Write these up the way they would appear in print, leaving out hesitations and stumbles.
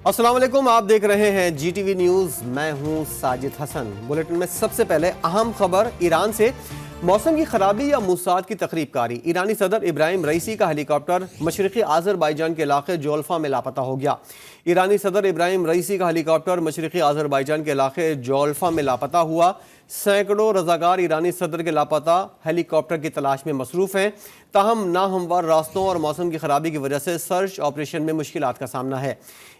अस्सलाम वालेकुम, आप देख रहे हैं GTV न्यूज़। मैं हूं साजिद हसन। बुलेटिन में सबसे पहले अहम खबर ईरान से। मौसम की खराबी या मूसाद की तकरीब कारी। ईरानी सदर इब्राहिम रईसी का हेलीकॉप्टर मशरक़ी आज़रबाईजान के इलाके जोल्फा में लापता हो गया। ईरानी सदर इब्राहिम रईसी का हेलीकॉप्टर मशरक़ी आज़रबाईजान के इलाके जोल्फा में लापता हुआ। सैकड़ों रज़ाकार ईरानी सदर के लापता हेलीकॉप्टर की तलाश में मसरूफ़ हैं। ताहम नाहमवार रास्तों और मौसम की खराबी की वजह से सर्च ऑपरेशन में मुश्किलात का सामना है।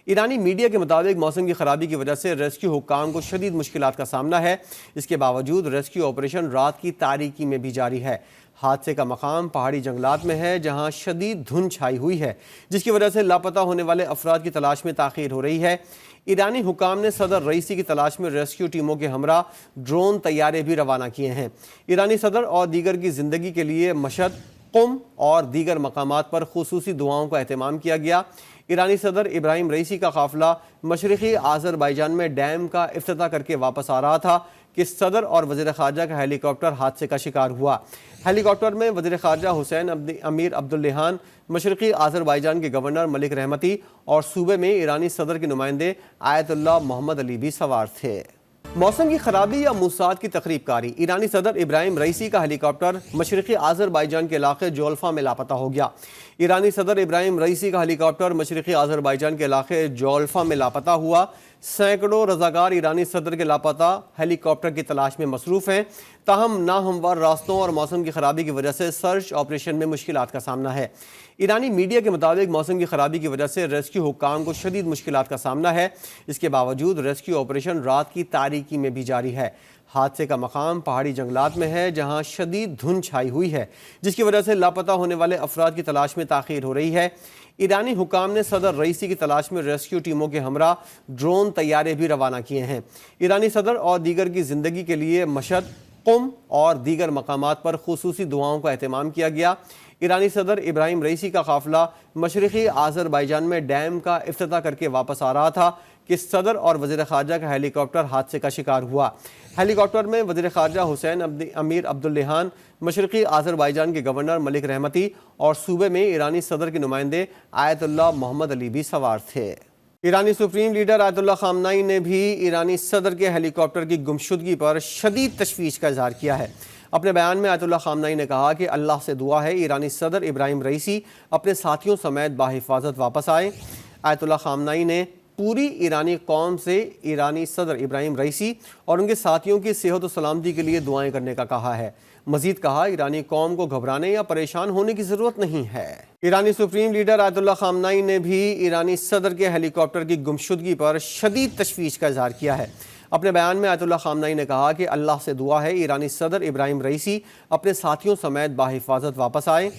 ईरानी मीडिया के मुताबिक मौसम की खराबी की वजह से रेस्क्यू हुक्काम को शदीद मुश्किलात का सामना है। इसके बावजूद रेस्क्यू ऑपरेशन रात की तारीकी में भी जारी है। हादसे का मकाम पहाड़ी जंगलात में है, जहां शदीद धुंध छाई हुई है, जिसकी वजह से लापता होने वाले अफराद की तलाश में ताख़ीर हो रही है। ईरानी हुकाम ने सदर रईसी की तलाश में रेस्क्यू टीमों के हमरा ड्रोन तैयारे भी रवाना किए हैं। ईरानी सदर और दीगर की ज़िंदगी के लिए मशहद, कुम और दीगर मकामात पर खुसूसी दुआओं का एहतमाम किया गया। ईरानी सदर इब्राहिम रईसी का काफिला मशरक़ी आज़रबाईजान में डैम का इफ्तिताह करके वापस आ रहा था कि सदर और वज़ीर ख़ारजा का हेलीकॉप्टर हादसे का शिकार हुआ। हेलीकॉप्टर में वज़ीर ख़ारजा हुसैन अमीर अब्दुल्लेहान, मशरक़ी आज़रबाईजान के गवर्नर मलिक रहमती और सूबे में ईरानी सदर के नुमाइंदे आयतुल्लाह मोहम्मद अली भी सवार थे। मौसम की खराबी या मूसाद की तकरीब कारी। ईरानी सदर इब्राहिम रईसी का हेलीकॉप्टर मशरक़ी आज़रबाईजान के इलाके जोल्फा में लापता हो गया। ईरानी सदर इब्राहिम रईसी का हेलीकॉप्टर मशरक़ी आज़रबाईजान के इलाके जोल्फा में लापता हुआ। सैकड़ों रज़ाकार ईरानी सदर के लापता हेलीकॉप्टर की तलाश में मसरूफ़ हैं। ताहम नाहमवार रास्तों और मौसम की खराबी की वजह से सर्च ऑपरेशन में मुश्किलात का सामना है। ईरानी मीडिया के मुताबिक मौसम की खराबी की वजह से रेस्क्यू हुक्काम को शदीद मुश्किलात का सामना है। इसके बावजूद रेस्क्यू ऑपरेशन रात की तारीकी में भी जारी है। हादसे का मकाम पहाड़ी जंगलात में है, जहां शदीद धुंध छाई हुई है, जिसकी वजह से लापता होने वाले अफराद की तलाश में ताख़ीर हो रही है। ईरानी हुकाम ने सदर रईसी की तलाश में रेस्क्यू टीमों के हमरा ड्रोन तैयारे भी रवाना किए हैं। ईरानी सदर और दीगर की ज़िंदगी के लिए मशहद, कुम और दीगर मकामात पर खुसूसी दुआओं का एहतमाम किया गया। ईरानी सदर इब्राहिम रईसी का काफिला मशरक़ी आज़रबाईजान में डैम का इफ्तिताह करके वापस आ रहा था कि सदर और वज़ीर ख़ारजा का हेलीकॉप्टर हादसे का शिकार हुआ। हेलीकॉप्टर में वज़ीर ख़ारजा हुसैन अमीर अब्दुल्लेहान, मशरक़ी आज़रबाईजान के गवर्नर मलिक रहमती और सूबे में ईरानी सदर के नुमाइंदे आयतुल्लाह मोहम्मद अली भी सवार थे। ईरानी सुप्रीम लीडर आयतुल्लाह ख़ामनेई ने भी ईरानी सदर के हेलीकॉप्टर की गुमशुदगी पर शदीद तशवीश का इज़हार किया है। अपने बयान में आयतुल्लाह ख़ामनेई ने कहा कि अल्लाह से दुआ है ईरानी सदर इब्राहिम रईसी अपने साथियों समेत बाहिफाजत वापस आए। आयतुल्लाह ख़ामनेई ने पूरी ईरानी कौम से ईरानी सदर इब्राहिम रईसी और उनके साथियों की सेहत और सलामती के लिए दुआएं करने का कहा है। मजीद कहा, ईरानी कौम को घबराने या परेशान होने की ज़रूरत नहीं है। ईरानी सुप्रीम लीडर आयतुल्लाह ख़ामनेई ने भी ईरानी सदर के हेलीकॉप्टर की गुमशुदगी पर शदीद तशवीश का इज़हार किया है। अपने बयान में आयतुल्लाह ख़ामनेई ने कहा कि अल्लाह से दुआ है ईरानी सदर इब्राहिम रईसी अपने साथियों समेत बाहिफाजत वापस आए।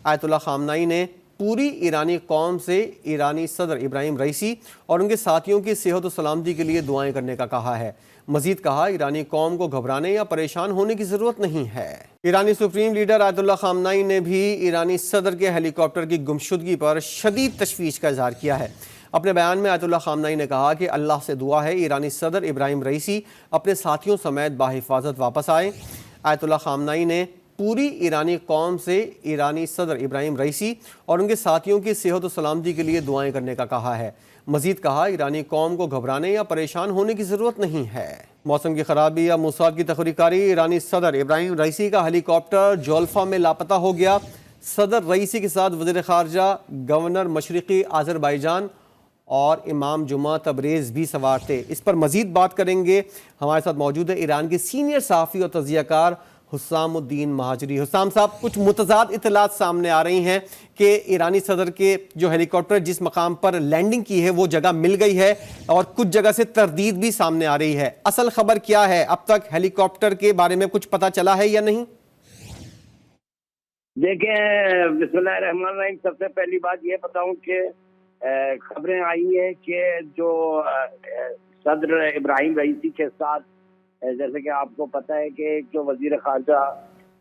आयतुल्लाह ख़ामनेई ने पूरी ईरानी कौम से ईरानी सदर इब्राहिम रईसी और उनके साथियों की सेहत और सलामती के लिए दुआएं करने का कहा है। मजीद कहा, ईरानी कौम को घबराने या परेशान होने की ज़रूरत नहीं है। ईरानी सुप्रीम लीडर आयतुल्लाह ख़ामनेई ने भी ईरानी सदर के हेलीकॉप्टर की गुमशुदगी पर शदीद तशवीश का इज़हार किया है। अपने बयान में आयतुल्लाह ख़ामनेई ने कहा कि अल्लाह से दुआ है ईरानी सदर इब्राहिम रईसी अपने साथियों समेत बाहिफाजत वापस आए। आयतुल्लाह ख़ामनेई ने पूरी ईरानी कौम से ईरानी सदर इब्राहिम रईसी और उनके साथियों की सेहत और सलामती के लिए दुआएं करने का कहा है। मजीद कहा, ईरानी कौम को घबराने या परेशान होने की ज़रूरत नहीं है। मौसम की खराबी या मूसाद की तकरीब कारी। ईरानी सदर इब्राहिम रईसी का हेलीकॉप्टर जोल्फा में लापता हो गया। सदर रईसी के साथ वज़ीर ख़ारजा, गवर्नर मशरक़ी आज़रबाईजान और इमाम जुमा तबरेज़ भी सवार थे। इस पर मज़ीद बात करेंगे। हमारे साथ मौजूद है ईरान के सीनियर सहाफ़ी और तज़कियाकार हुस्सामुद्दीन महाजरी। हुस्साम साहब, कुछ मुतज़ाद इत्तलात सामने आ रही हैं कि ईरानी सदर के जो हेलीकॉप्टर जिस मकाम पर लैंडिंग की है वो जगह मिल गई है और कुछ जगह से तरदीद भी सामने आ रही है। असल खबर क्या है? अब तक हेलीकॉप्टर के बारे में कुछ पता चला है या नहीं? देखें, बिस्मिल्लाहिर्रहमानिर्रहीम, सबसे पहली बात ये बताऊं कि खबरें आई है कि जो सदर इब्राहिम रईसी के साथ, जैसे कि आपको पता है कि एक जो वजीर खारजा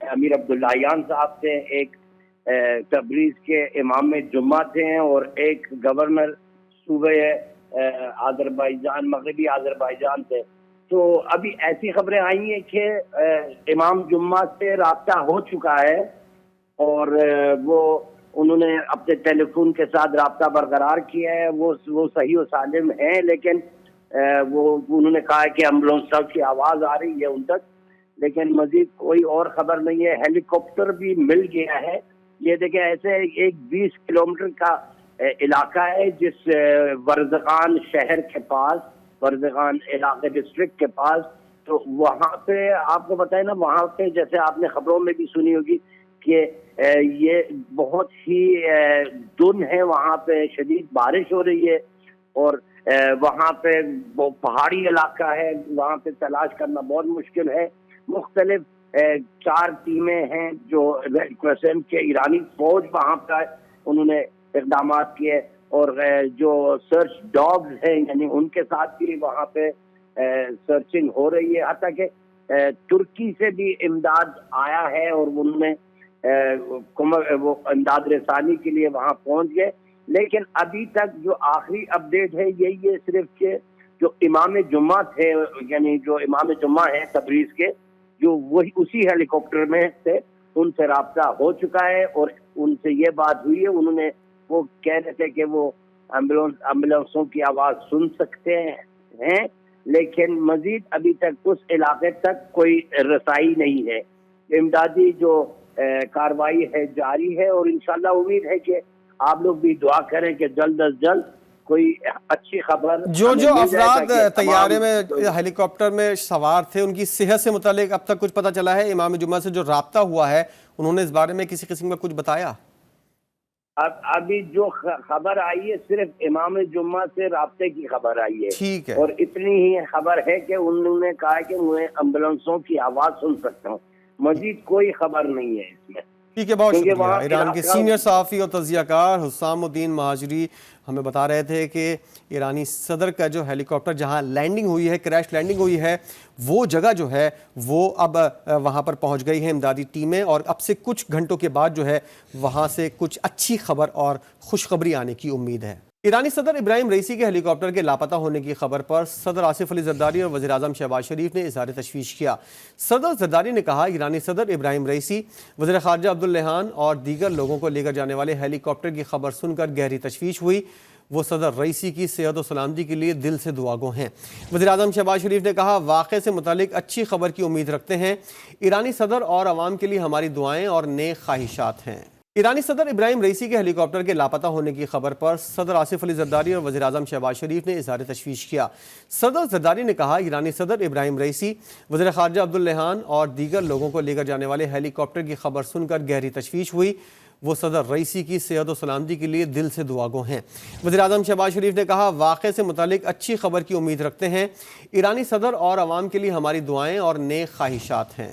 अमीर अब्दुल्लाहियान साहब थे, एक तबरीज के इमाम जुम्मा थे और एक गवर्नर सूबे आज़रबाईजान, मगरबी आज़रबाईजान थे। तो अभी ऐसी खबरें आई हैं कि इमाम जुम्मा से राब्ता हो चुका है और वो انہوں نے اپنے ٹیلی فون کے ساتھ رابطہ برقرار کیا ہے، وہ صحیح و سالم ہیں، لیکن انہوں نے کہا ہے کہ ایمبولینس کی آواز آ رہی ہے ان تک، لیکن مزید کوئی اور خبر نہیں ہے۔ ہیلی کاپٹر بھی مل گیا ہے۔ یہ دیکھیں ایسے ایک 20 کلومیٹر کا علاقہ ہے جس ورزقان شہر کے پاس، ورزقان علاقے ڈسٹرکٹ کے پاس، تو وہاں پہ آپ کو پتہ ہے نا، وہاں پہ جیسے آپ نے خبروں میں بھی سنی ہوگی کہ یہ بہت ہی دن ہے، وہاں پہ شدید بارش ہو رہی ہے، اور وہاں پہ وہ پہاڑی علاقہ ہے، وہاں پہ تلاش کرنا بہت مشکل ہے۔ مختلف 4 ٹیمیں ہیں جو ریڈ کرسنٹ کے ایرانی فوج وہاں پر انہوں نے اقدامات کیے، اور جو سرچ ڈاگز ہیں یعنی ان کے ساتھ بھی وہاں پہ سرچنگ ہو رہی ہے، حتیٰ کہ ترکی سے بھی امداد آیا ہے اور انہوں نے وہ امداد رسانی کے لیے وہاں پہنچ گئے۔ لیکن ابھی تک جو آخری اپڈیٹ ہے یہی ہے صرف کہ جو امام جمعہ تھے، یعنی جو امام جمعہ ہیں تبریز کے، جو وہی اسی ہیلی کاپٹر میں تھے، ان سے رابطہ ہو چکا ہے اور ان سے یہ بات ہوئی ہے، انہوں نے وہ کہہ رہے تھے کہ وہ ایمبولینسوں کی آواز سن سکتے ہیں، لیکن مزید ابھی تک اس علاقے تک کوئی رسائی نہیں ہے۔ امدادی جو کاروائی ہے جاری ہے، اور انشاءاللہ امید ہے کہ آپ لوگ بھی دعا کریں کہ جلد از جلد کوئی اچھی خبر جو ہمیں مل جائے افراد تاکہ طیارے میں تمام ہیلی کاپٹر میں سوار تھے ان کی صحت سے متعلق اب تک کچھ پتہ چلا ہے؟ امام جمعہ سے جو رابطہ ہوا ہے انہوں نے اس بارے میں کسی قسم کا کچھ بتایا؟ ابھی جو خبر آئی ہے صرف امام جمعہ سے رابطے کی خبر آئی ہے، ٹھیک ہے، اور اتنی ہی خبر ہے کہ انہوں نے کہا کہ میں ایمبولینسوں کی آواز سن سکتا ہوں، مزید کوئی خبر نہیں ہے اس میں۔ ٹھیک ہے، بہت کیونکہ شکریہ۔ وہاں ایران کے علاقہ سینئر صحافی اور تجزیہ کار حسام الدین مہاجری ہمیں بتا رہے تھے کہ ایرانی صدر کا جو ہیلی کاپٹر جہاں لینڈنگ ہوئی ہے، کریش لینڈنگ ہوئی ہے، وہ جگہ جو ہے وہ اب وہاں پر پہنچ گئی ہیں امدادی ٹیمیں، اور اب سے کچھ گھنٹوں کے بعد جو ہے وہاں سے کچھ اچھی خبر اور خوشخبری آنے کی امید ہے۔ ایرانی صدر ابراہیم رئیسی کے ہیلی کاپٹر کے لاپتہ ہونے کی خبر پر صدر آصف علی زرداری اور وزیر اعظم شہباز شریف نے اظہار تشویش کیا۔ صدر زرداری نے کہا ایرانی صدر ابراہیم رئیسی، وزیر خارجہ عبداللہان اور دیگر لوگوں کو لے کر جانے والے ہیلی کاپٹر کی خبر سن کر گہری تشویش ہوئی۔ وہ صدر رئیسی کی صحت و سلامتی کے لیے دل سے دعا گو ہیں۔ وزیر اعظم شہباز شریف نے کہا واقعے سے متعلق اچھی خبر کی امید رکھتے ہیں۔ ایرانی صدر اور عوام کے لیے ہماری دعائیں اور نیک خواہشات ہیں۔ ایرانی صدر ابراہیم رئیسی کے ہیلی کاپٹر کے لاپتہ ہونے کی خبر پر صدر آصف علی زرداری اور وزیر اعظم شہباز شریف نے اظہار تشویش کیا۔ صدر زرداری نے کہا ایرانی صدر ابراہیم رئیسی، وزیر خارجہ عبداللہان اور دیگر لوگوں کو لے کر جانے والے ہیلی کاپٹر کی خبر سن کر گہری تشویش ہوئی۔ وہ صدر رئیسی کی صحت و سلامتی کے لیے دل سے دعا گو ہیں۔ وزیر اعظم شہباز شریف نے کہا واقعے سے متعلق اچھی خبر کی امید رکھتے ہیں۔ ایرانی صدر اور عوام کے لیے ہماری دعائیں اور نیک خواہشات ہیں۔